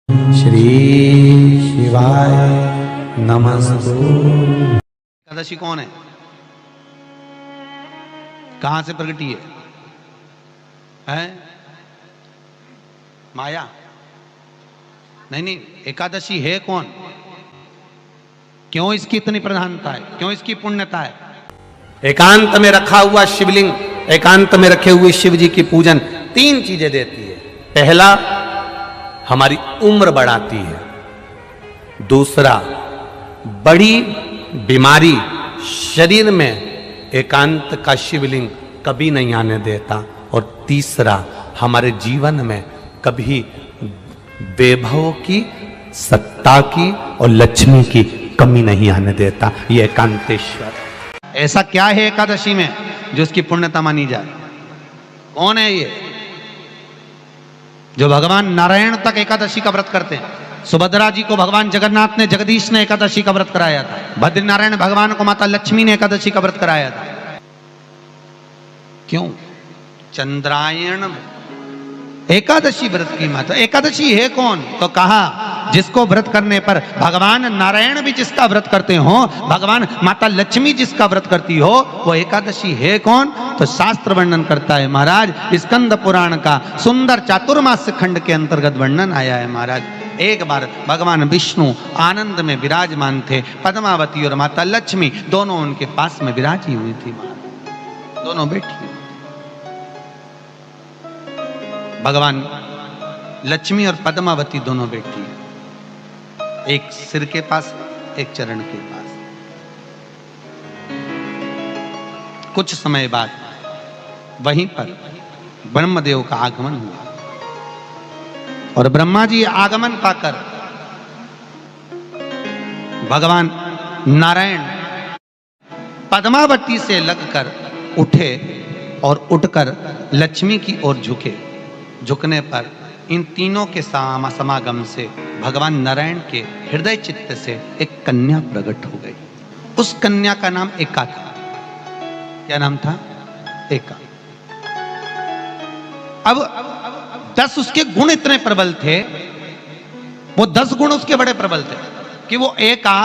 श्री शिवाय नमस्तु। एकादशी कौन है, कहां से प्रगटी है? माया? नहीं, एकादशी है कौन? क्यों इसकी इतनी प्रधानता है, क्यों इसकी पुण्यता है? एकांत में रखा हुआ शिवलिंग, एकांत में रखे हुए शिव जी की पूजन तीन चीजें देती है। पहला, हमारी उम्र बढ़ाती है। दूसरा, बड़ी बीमारी शरीर में एकांत का शिवलिंग कभी नहीं आने देता। और तीसरा, हमारे जीवन में कभी वैभव की, सत्ता की और लक्ष्मी की कमी नहीं आने देता। ये एकांतेश्वर। ऐसा क्या है एकादशी में जो इसकी पुण्यता मानी जाए? कौन है ये जो भगवान नारायण तक एकादशी का व्रत करते हैं? सुभद्रा जी को भगवान जगन्नाथ ने, जगदीश ने एकादशी का व्रत कराया था। बद्रीनारायण भगवान को माता लक्ष्मी ने एकादशी का व्रत कराया था। क्यों? चंद्रायण एकादशी व्रत की माता। एकादशी है कौन? तो कहा जिसको व्रत करने पर भगवान नारायण भी जिसका व्रत करते हो, भगवान माता लक्ष्मी जिसका व्रत करती हो, वो एकादशी है कौन? तो शास्त्र वर्णन करता है महाराज। स्कंद पुराण का सुंदर चातुर्मास्य खंड के अंतर्गत वर्णन आया है महाराज। एक बार भगवान विष्णु आनंद में विराजमान थे। पद्मावती और माता लक्ष्मी दोनों उनके पास में विराजी हुई थी महाराज, दोनों बैठी। भगवान लक्ष्मी और पद्मावती दोनों बैठी, एक सिर के पास, एक चरण के पास। कुछ समय बाद वहीं पर ब्रह्मदेव का आगमन हुआ और ब्रह्मा जी आगमन पाकर भगवान नारायण पद्मावती से लगकर उठे और उठकर लक्ष्मी की ओर झुके। झुकने पर इन तीनों के समागम से भगवान नारायण के हृदय चित्त से एक कन्या प्रकट हो गई। उस कन्या का नाम एका था। क्या नाम था? एका। अब 10 उसके गुण इतने प्रबल थे, वो 10 गुण उसके बड़े प्रबल थे कि वो एका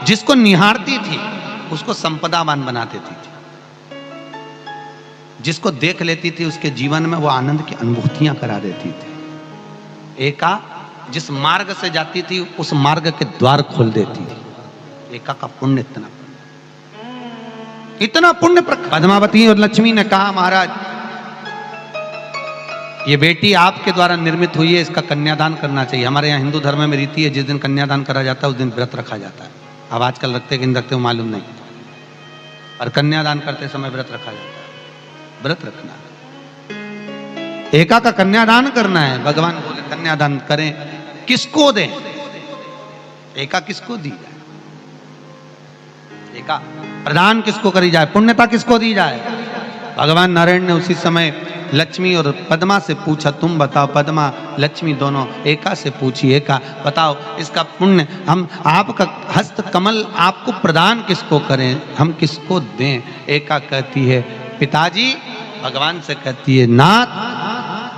जिसको निहारती थी उसको संपदावान बना देती थी। जिसको देख लेती थी उसके जीवन में वो आनंद की अनुभूतियां करा देती थी। एका जिस मार्ग से जाती थी उस मार्ग के द्वार खोल देती थी। एका का पुण्य इतना पुण्य। पद्मावती और लक्ष्मी ने कहा महाराज ये बेटी आपके द्वारा निर्मित हुई है, इसका कन्यादान करना चाहिए। हमारे यहाँ हिंदू धर्म में रीति है, जिस दिन कन्यादान करा जाता है उस दिन व्रत रखा जाता है। अब आजकल रखते कि नहीं रखते हो मालूम नहीं, और कन्यादान करते समय व्रत रखा जाता है। व्रत रखना, एका का कन्यादान करना है। भगवान बोले कन्यादान करें, किसको दें? एका किसको दी जाए? एका प्रदान किसको करी जाए? पुण्यता किसको दी जाए? भगवान नारायण ने उसी समय लक्ष्मी और पद्मा से पूछा, तुम बताओ। पद्मा लक्ष्मी दोनों एका से पूछी, एका बताओ इसका पुण्य, हम आपका हस्त कमल आपको प्रदान किसको करें, हम किसको दें? एका कहती है पिताजी। भगवान से कहती है नाथ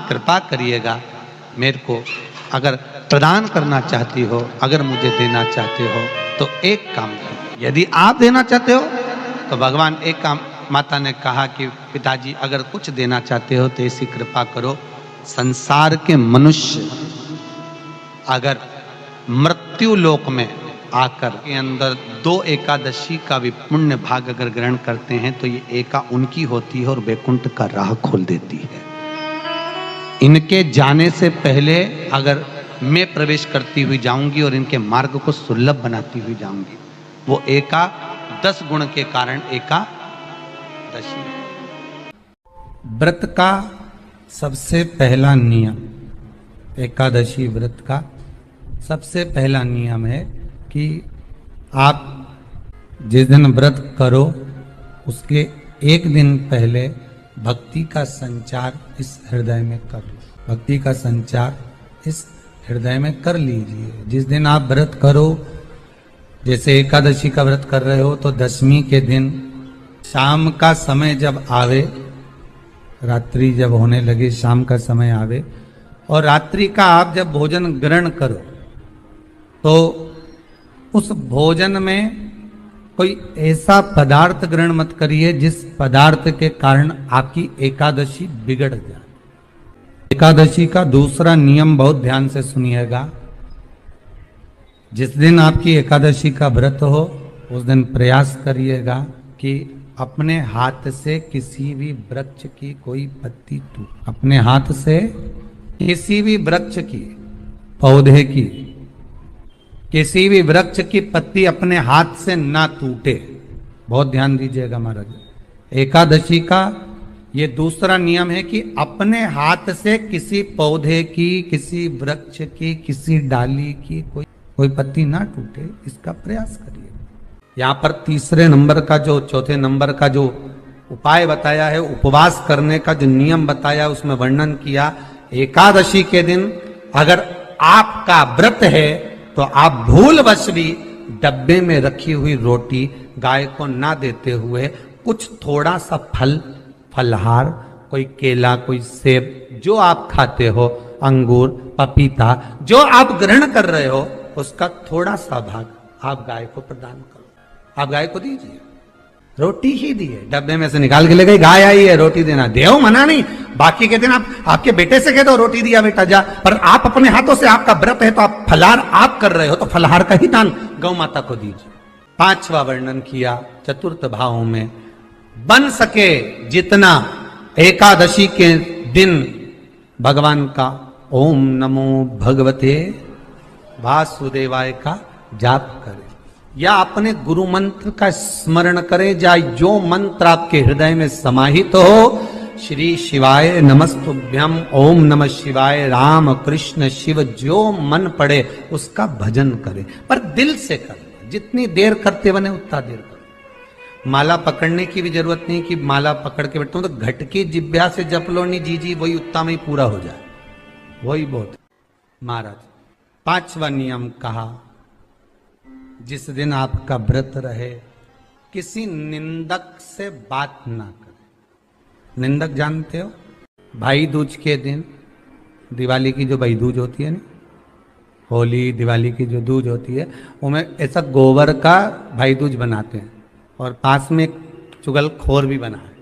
कृपा करिएगा, मेरे को अगर प्रदान करना चाहती हो, अगर मुझे देना चाहते हो तो एक काम करो। यदि आप देना चाहते हो तो भगवान एक काम, माता ने कहा कि पिताजी अगर कुछ देना चाहते हो तो ऐसी कृपा करो, संसार के मनुष्य अगर मृत्यु लोक में आकर के अंदर 2 एकादशी का भी पुण्य भाग अगर ग्रहण करते हैं तो ये एका उनकी होती है और वैकुंठ का राह खोल देती है। इनके जाने से पहले अगर मैं प्रवेश करती हुई जाऊंगी और इनके मार्ग को सुलभ बनाती हुई जाऊंगी। वो एका 10 गुण के कारण एकादशी। व्रत का सबसे पहला नियम, एकादशी व्रत का सबसे पहला नियम है कि आप जिस दिन व्रत करो उसके एक दिन पहले भक्ति का संचार इस हृदय में कर लो। भक्ति का संचार इस हृदय में कर लीजिए। जिस दिन आप व्रत करो, जैसे एकादशी का व्रत कर रहे हो तो दशमी के दिन शाम का समय जब आवे, रात्रि जब होने लगे, शाम का समय आवे और रात्रि का आप जब भोजन ग्रहण करो तो उस भोजन में कोई ऐसा पदार्थ ग्रहण मत करिए जिस पदार्थ के कारण आपकी एकादशी बिगड़ जाए। एकादशी का दूसरा नियम बहुत ध्यान से सुनिएगा। जिस दिन आपकी एकादशी का व्रत हो उस दिन प्रयास करिएगा कि अपने हाथ से किसी भी वृक्ष की कोई पत्ती अपने हाथ से किसी भी वृक्ष की, पौधे की, किसी भी वृक्ष की पत्ती अपने हाथ से ना टूटे। बहुत ध्यान दीजिएगा महाराज। एकादशी का ये दूसरा नियम है कि अपने हाथ से किसी पौधे की, किसी वृक्ष की, किसी डाली की कोई पत्ती ना टूटे, इसका प्रयास करिए। यहाँ पर तीसरे नंबर का जो, चौथे नंबर का जो उपाय बताया है, उपवास करने का जो नियम बताया, उसमें वर्णन किया एकादशी के दिन अगर आपका व्रत है तो आप भूलवश भी डब्बे में रखी हुई रोटी गाय को ना देते हुए कुछ थोड़ा सा फलहार, कोई केला, कोई सेब, जो आप खाते हो, अंगूर, पपीता, जो आप ग्रहण कर रहे हो, उसका थोड़ा सा भाग आप गाय को प्रदान करो। आप गाय को दीजिए। रोटी ही दिए, डब्बे में से निकाल के ले गई, गाय आई है, रोटी देना, देव मना नहीं। बाकी के दिन आप आपके बेटे से कह दो रोटी दिया बेटा जा, पर आप अपने हाथों से, आपका व्रत है तो आप फलाहार आप कर रहे हो तो फलाहार का ही दान गौ माता को दीजिए। पांचवा वर्णन किया चतुर्थ भाव में, बन सके जितना एकादशी के दिन भगवान का ओम नमो भगवते वासुदेवाय का जाप करें या अपने गुरु मंत्र का स्मरण करें, या जो मंत्र आपके हृदय में समाहित हो, श्री शिवाय नमस्तुभ्यम, ओम नमः शिवाय, राम कृष्ण शिव, जो मन पड़े उसका भजन करें, पर दिल से करें। जितनी देर करते बने उतना देर करें। माला पकड़ने की भी जरूरत नहीं कि माला पकड़ के बैठता हूं तो घटकी जिब्या से जप लो नहीं जी वही उत्ता में ही पूरा हो जाए, वही बहुत। महाराज पांचवा नियम कहा, जिस दिन आपका व्रत रहे किसी निंदक से बात ना करें। निंदक जानते हो, भाई दूज के दिन, दिवाली की जो भाई दूज होती है ना, होली दिवाली की जो दूज होती है, उनमें ऐसा गोबर का भाई दूज बनाते हैं और पास में एक चुगलखोर भी बना है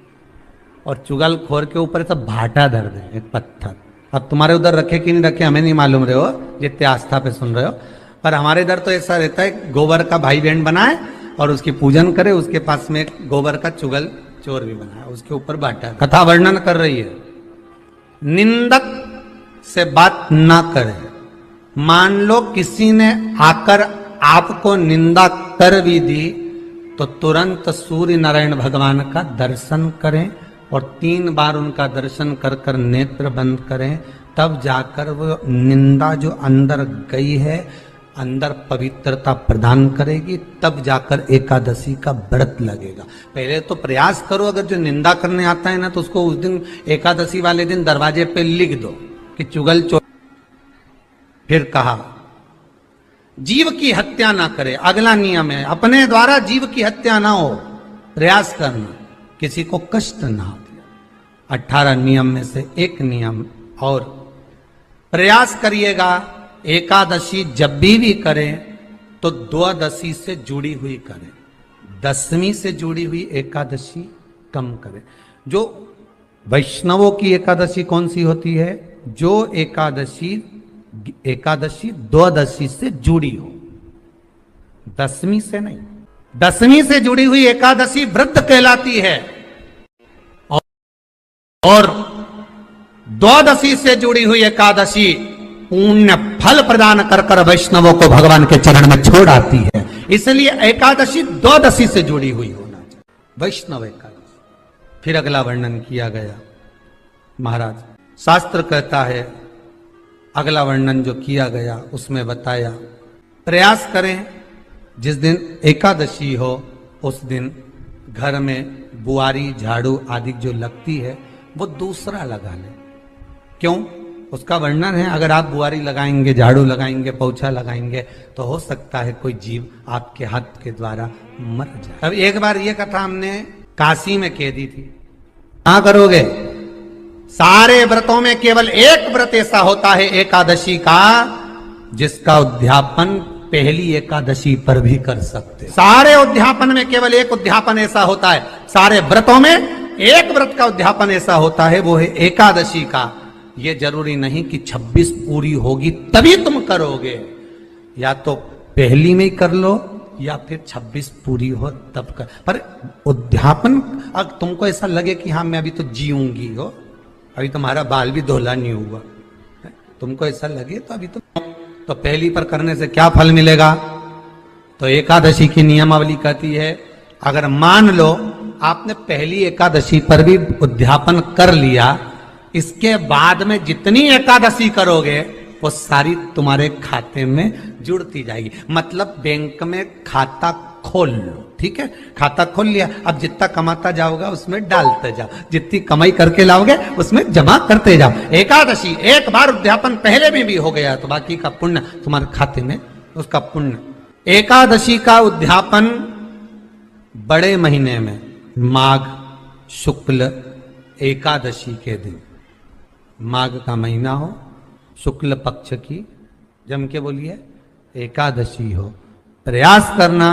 और चुगलखोर के ऊपर ऐसा भाटा धर दे, एक पत्थर। अब तुम्हारे उधर रखे कि नहीं रखे हमें नहीं मालूम रहे हो, जितने आस्था पे सुन रहे हो, पर हमारे इधर तो ऐसा रहता है, गोबर का भाई बहन बनाए और उसकी पूजन करे, उसके पास में एक गोबर का चुगल चोर भी बनाए, उसके ऊपर बांटा। कथा वर्णन कर रही है, निंदक से बात ना करे। मान लो किसी ने आकर आपको निंदा कर भी दी तो तुरंत सूर्य नारायण भगवान का दर्शन करें और 3 बार उनका दर्शन कर कर नेत्र बंद करें, तब जाकर वो निंदा जो अंदर गई है, अंदर पवित्रता प्रदान करेगी, तब जाकर एकादशी का व्रत लगेगा। पहले तो प्रयास करो, अगर जो निंदा करने आता है ना तो उसको उस दिन एकादशी वाले दिन दरवाजे पे लिख दो कि चुगल चोर। फिर कहा जीव की हत्या ना करे, अगला नियम है, अपने द्वारा जीव की हत्या ना हो, प्रयास करना, किसी को कष्ट ना हो। 18 नियम में से एक नियम और, प्रयास करिएगा एकादशी जब भी करें तो द्वादशी से जुड़ी हुई करें, दशमी से जुड़ी हुई एकादशी कम करें। जो वैष्णवों की एकादशी कौन सी होती है? जो एकादशी द्वादशी से जुड़ी हो, दशमी से नहीं। दशमी से जुड़ी हुई एकादशी व्रत कहलाती है और द्वादशी से जुड़ी हुई एकादशी पुण्य फल प्रदान कर कर वैष्णवों को भगवान के चरण में छोड़ आती है। इसलिए एकादशी द्वादशी से जुड़ी हुई होना चाहिए, वैष्णव एकादशी। फिर अगला वर्णन किया गया, महाराज शास्त्र कहता है, अगला वर्णन जो किया गया उसमें बताया, प्रयास करें जिस दिन एकादशी हो उस दिन घर में बुआरी झाड़ू आदि जो लगती है वो दूसरा लगा लें। क्यों? उसका वर्णन है, अगर आप बुआरी लगाएंगे, झाड़ू लगाएंगे, पोछा लगाएंगे तो हो सकता है कोई जीव आपके हाथ के द्वारा मर जाए। अब एक बार ये कथा हमने काशी में कह दी थी, कहां करोगे? सारे व्रतों में केवल एक व्रत ऐसा होता है एकादशी का, जिसका उद्यापन पहली एकादशी पर भी कर सकते। सारे उद्यापन में केवल एक उद्यापन ऐसा होता है, सारे व्रतों में एक व्रत का उद्यापन ऐसा होता है, वो है एकादशी का। ये जरूरी नहीं कि 26 पूरी होगी तभी तुम करोगे, या तो पहली में ही कर लो या फिर 26 पूरी हो तब कर। पर उद्यापन, अगर तुमको ऐसा लगे कि हाँ मैं अभी तो जीऊंगी हो, अभी तुम्हारा बाल भी धोला नहीं हुआ, तुमको ऐसा लगे तो अभी तो पहली पर करने से क्या फल मिलेगा? तो एकादशी की नियमावली कहती है, अगर मान लो आपने पहली एकादशी पर भी उद्यापन कर लिया, इसके बाद में जितनी एकादशी करोगे वो सारी तुम्हारे खाते में जुड़ती जाएगी। मतलब बैंक में खाता खोल लो, ठीक है, खाता खोल लिया, अब जितना कमाता जाओगा उसमें डालते जाओ, जितनी कमाई करके लाओगे उसमें जमा करते जाओ। एकादशी एक बार उद्यापन पहले में भी हो गया तो बाकी का पुण्य तुम्हारे खाते में, उसका पुण्य। एकादशी का उद्यापन बड़े महीने में माघ शुक्ल एकादशी के दिन, माघ का महीना हो, शुक्ल पक्ष की, जम के बोलिए, एकादशी हो, प्रयास करना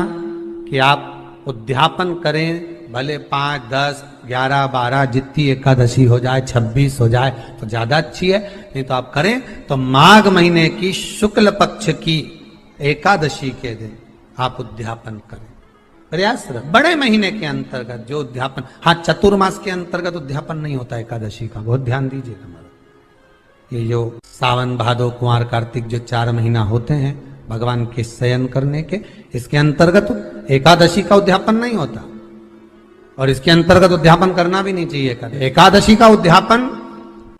कि आप उद्यापन करें, भले 5, 10, 11, 12 जितनी एकादशी हो जाए, 26 हो जाए तो ज्यादा अच्छी है, नहीं तो आप करें तो माघ महीने की शुक्ल पक्ष की एकादशी के दिन आप उद्यापन करें। प्रयास रख, बड़े महीने के अंतर्गत जो उद्यापन, हाँ चतुर्मास के अंतर्गत उद्यापन नहीं होता एकादशी का, बहुत ध्यान दीजिएगा। ये जो सावन भादो कुंवर कार्तिक जो 4 महीना होते हैं भगवान के शयन करने के, इसके अंतर्गत एकादशी का उद्यापन नहीं होता, और इसके अंतर्गत उद्यापन करना भी नहीं चाहिए। एकादशी का उद्यापन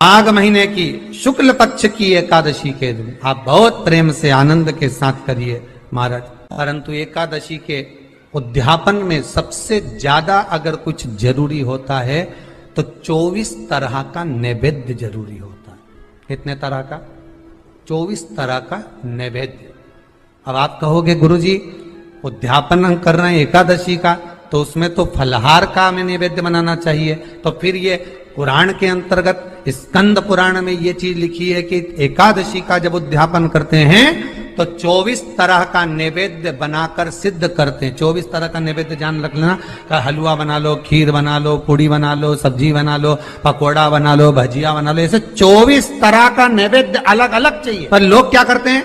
माघ महीने की शुक्ल पक्ष की एकादशी के दिन आप बहुत प्रेम से आनंद के साथ करिए महाराज। परंतु एकादशी के उद्यापन में सबसे ज्यादा अगर कुछ जरूरी होता है तो 24 तरह का नैवेद्य जरूरी होता है। कितने तरह का? 24 तरह का नैवेद्य। अब आप कहोगे गुरुजी उद्यापन हम कर रहे हैं एकादशी का, तो उसमें तो फलहार का हमें नैवेद्य बनाना चाहिए। तो फिर ये पुराण के अंतर्गत स्कंद पुराण में ये चीज लिखी है कि एकादशी का जब उद्यापन करते हैं तो 24 तरह का नैवेद्य बनाकर सिद्ध करते हैं। 24 तरह का नैवेद्य जान रख लेना, का हलवा बना लो, खीर बना लो, पूड़ी बना लो, सब्जी बना लो, पकोड़ा बना लो, भजिया बना लो, ऐसे 24 तरह का नैवेद्य अलग अलग चाहिए। पर लोग क्या करते हैं,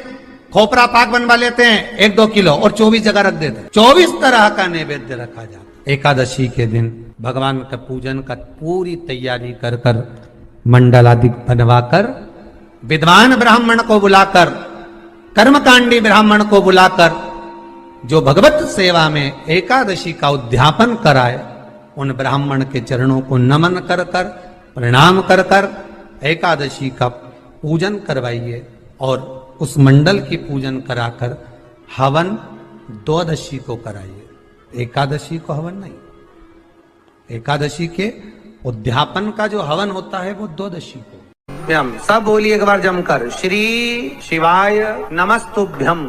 खोपरा पाक बनवा लेते हैं 1-2 किलो और 24 जगह रख देते हैं। 24 तरह का नैवेद्य रखा जाता है। एकादशी के दिन भगवान का पूजन का पूरी तैयारी कर कर, मंडल आदि बनवाकर, विद्वान ब्राह्मण को बुलाकर, कर्मकांडी ब्राह्मण को बुलाकर, जो भगवत सेवा में एकादशी का उद्यापन कराए, उन ब्राह्मण के चरणों को नमन कर कर, प्रणाम कर कर एकादशी का पूजन करवाइए। और उस मंडल की पूजन कराकर हवन द्वादशी को कराइए, एकादशी को हवन नहीं। एकादशी के उद्यापन का जो हवन होता है वो द्वादशी को। सब बोलिए एक बार जमकर, श्री शिवाय नमस्तुभ्यम।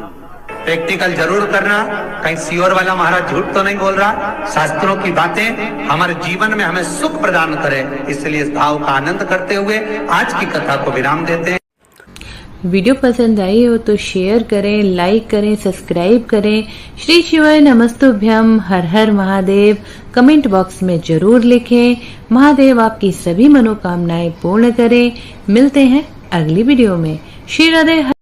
प्रैक्टिकल जरूर करना, कहीं सियोर वाला महाराज झूठ तो नहीं बोल रहा। शास्त्रों की बातें हमारे जीवन में हमें सुख प्रदान करे, इसलिए इस भाव का आनंद करते हुए आज की कथा को विराम देते हैं। वीडियो पसंद आई हो तो शेयर करें, लाइक करें, सब्सक्राइब करें। श्री शिवाय नमस्तुभ्यम, हर हर महादेव कमेंट बॉक्स में जरूर लिखें। महादेव आपकी सभी मनोकामनाएं पूर्ण करें। मिलते हैं अगली वीडियो में। श्री राधे।